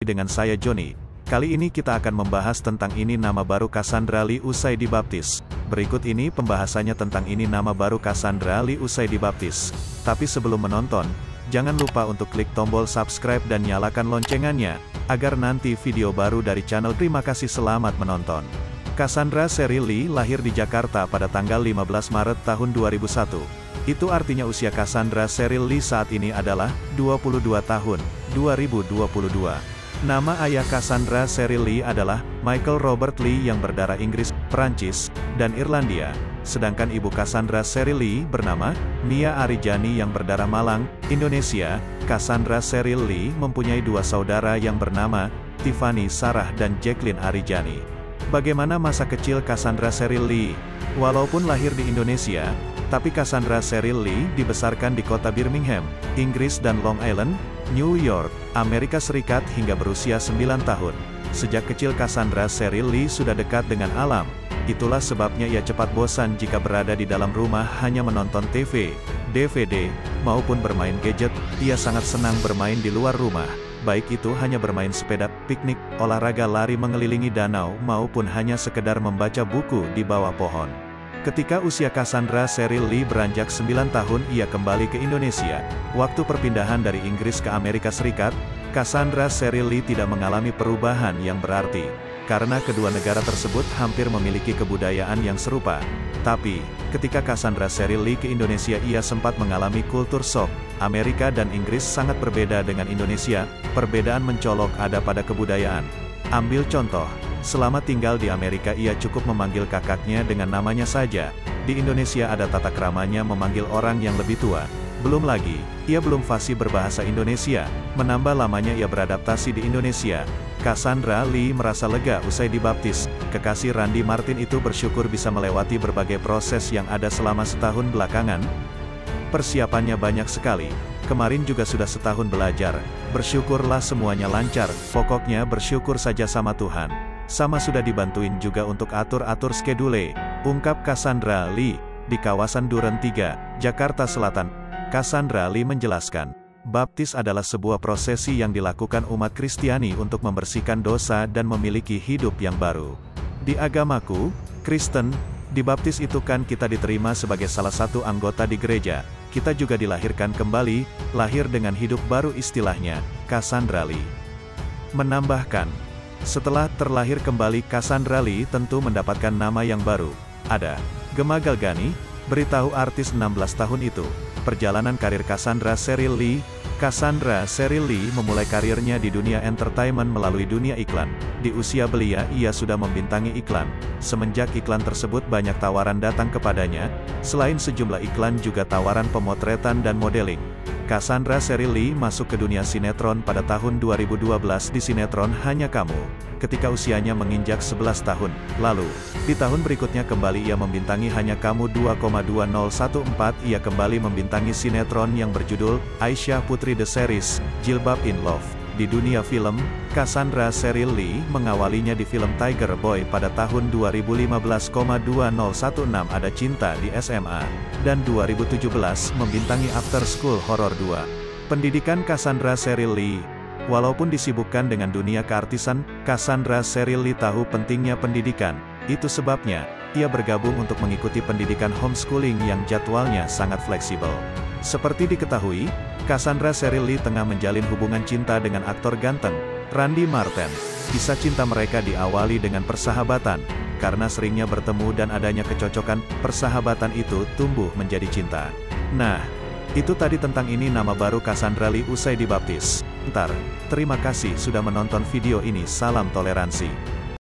Dengan saya Joni. Kali ini kita akan membahas tentang ini nama baru Cassandra Lee usai dibaptis. Berikut ini pembahasannya tentang ini nama baru Cassandra Lee usai dibaptis. Tapi sebelum menonton, jangan lupa untuk klik tombol subscribe dan nyalakan loncengannya, agar nanti video baru dari channel. Terima kasih, selamat menonton. Cassandra Sheryl Lee lahir di Jakarta pada tanggal 15 Maret tahun 2001. Itu artinya usia Cassandra Sheryl Lee saat ini adalah 22 tahun, 2022. Nama ayah Cassandra Sheryl Lee adalah Michael Robert Lee yang berdarah Inggris, Prancis, dan Irlandia. Sedangkan ibu Cassandra Sheryl Lee bernama Mia Arijani yang berdarah Malang, Indonesia. Cassandra Sheryl Lee mempunyai dua saudara yang bernama Tiffany Sarah dan Jacqueline Arijani. Bagaimana masa kecil Cassandra Sheryl Lee? Walaupun lahir di Indonesia, tapi Cassandra Sheryl Lee dibesarkan di kota Birmingham, Inggris dan Long Island, New York, Amerika Serikat hingga berusia 9 tahun. Sejak kecil Cassandra Sheryl Lee sudah dekat dengan alam. Itulah sebabnya ia cepat bosan jika berada di dalam rumah hanya menonton TV, DVD, maupun bermain gadget. Ia sangat senang bermain di luar rumah. Baik itu hanya bermain sepeda, piknik, olahraga lari mengelilingi danau, maupun hanya sekedar membaca buku di bawah pohon. Ketika usia Cassandra Sheryl Lee beranjak 9 tahun ia kembali ke Indonesia. Waktu perpindahan dari Inggris ke Amerika Serikat, Cassandra Sheryl Lee tidak mengalami perubahan yang berarti, karena kedua negara tersebut hampir memiliki kebudayaan yang serupa. Tapi, ketika Cassandra Sheryl Lee ke Indonesia ia sempat mengalami kultur shock. Amerika dan Inggris sangat berbeda dengan Indonesia, perbedaan mencolok ada pada kebudayaan. Ambil contoh. Selama tinggal di Amerika ia cukup memanggil kakaknya dengan namanya saja. Di Indonesia ada tata keramanya memanggil orang yang lebih tua. Belum lagi, ia belum fasih berbahasa Indonesia. Menambah lamanya ia beradaptasi di Indonesia. Cassandra Lee merasa lega usai dibaptis. Kekasih Randy Martin itu bersyukur bisa melewati berbagai proses yang ada selama setahun belakangan. Persiapannya banyak sekali. Kemarin juga sudah setahun belajar. Bersyukurlah semuanya lancar. Pokoknya bersyukur saja sama Tuhan. Sama sudah dibantuin juga untuk atur-atur skedule, ungkap Cassandra Lee, di kawasan Duren 3, Jakarta Selatan. Cassandra Lee menjelaskan, baptis adalah sebuah prosesi yang dilakukan umat Kristiani untuk membersihkan dosa dan memiliki hidup yang baru. Di agamaku, Kristen, dibaptis itu kan kita diterima sebagai salah satu anggota di gereja. Kita juga dilahirkan kembali, lahir dengan hidup baru istilahnya, Cassandra Lee menambahkan. Setelah terlahir kembali Cassandra Lee tentu mendapatkan nama yang baru. Ada Gemma Galgani, beritahu artis 16 tahun itu. Perjalanan karir Cassandra Sheryl Lee. Cassandra Sheryl Lee memulai karirnya di dunia entertainment melalui dunia iklan. Di usia belia ia sudah membintangi iklan. Semenjak iklan tersebut banyak tawaran datang kepadanya. Selain sejumlah iklan juga tawaran pemotretan dan modeling. Cassandra Sheryl Lee masuk ke dunia sinetron pada tahun 2012 di sinetron Hanya Kamu, ketika usianya menginjak 11 tahun. Lalu, di tahun berikutnya kembali ia membintangi Hanya Kamu 2,2014. Ia kembali membintangi sinetron yang berjudul Aisyah Putri The Series, Jilbab in Love. Di dunia film, Cassandra Sheryl Lee mengawalinya di film Tiger Boy pada tahun 2015,2016 Ada Cinta di SMA, dan 2017 membintangi After School Horror 2. Pendidikan Cassandra Sheryl Lee. Walaupun disibukkan dengan dunia keartisan, Cassandra Sheryl Lee tahu pentingnya pendidikan. Itu sebabnya, ia bergabung untuk mengikuti pendidikan homeschooling yang jadwalnya sangat fleksibel. Seperti diketahui, Cassandra Sheryl Lee tengah menjalin hubungan cinta dengan aktor ganteng, Randy Martin. Kisah cinta mereka diawali dengan persahabatan. Karena seringnya bertemu dan adanya kecocokan, persahabatan itu tumbuh menjadi cinta. Nah, itu tadi tentang ini nama baru Cassandra Lee usai dibaptis. Terima kasih sudah menonton video ini, salam toleransi.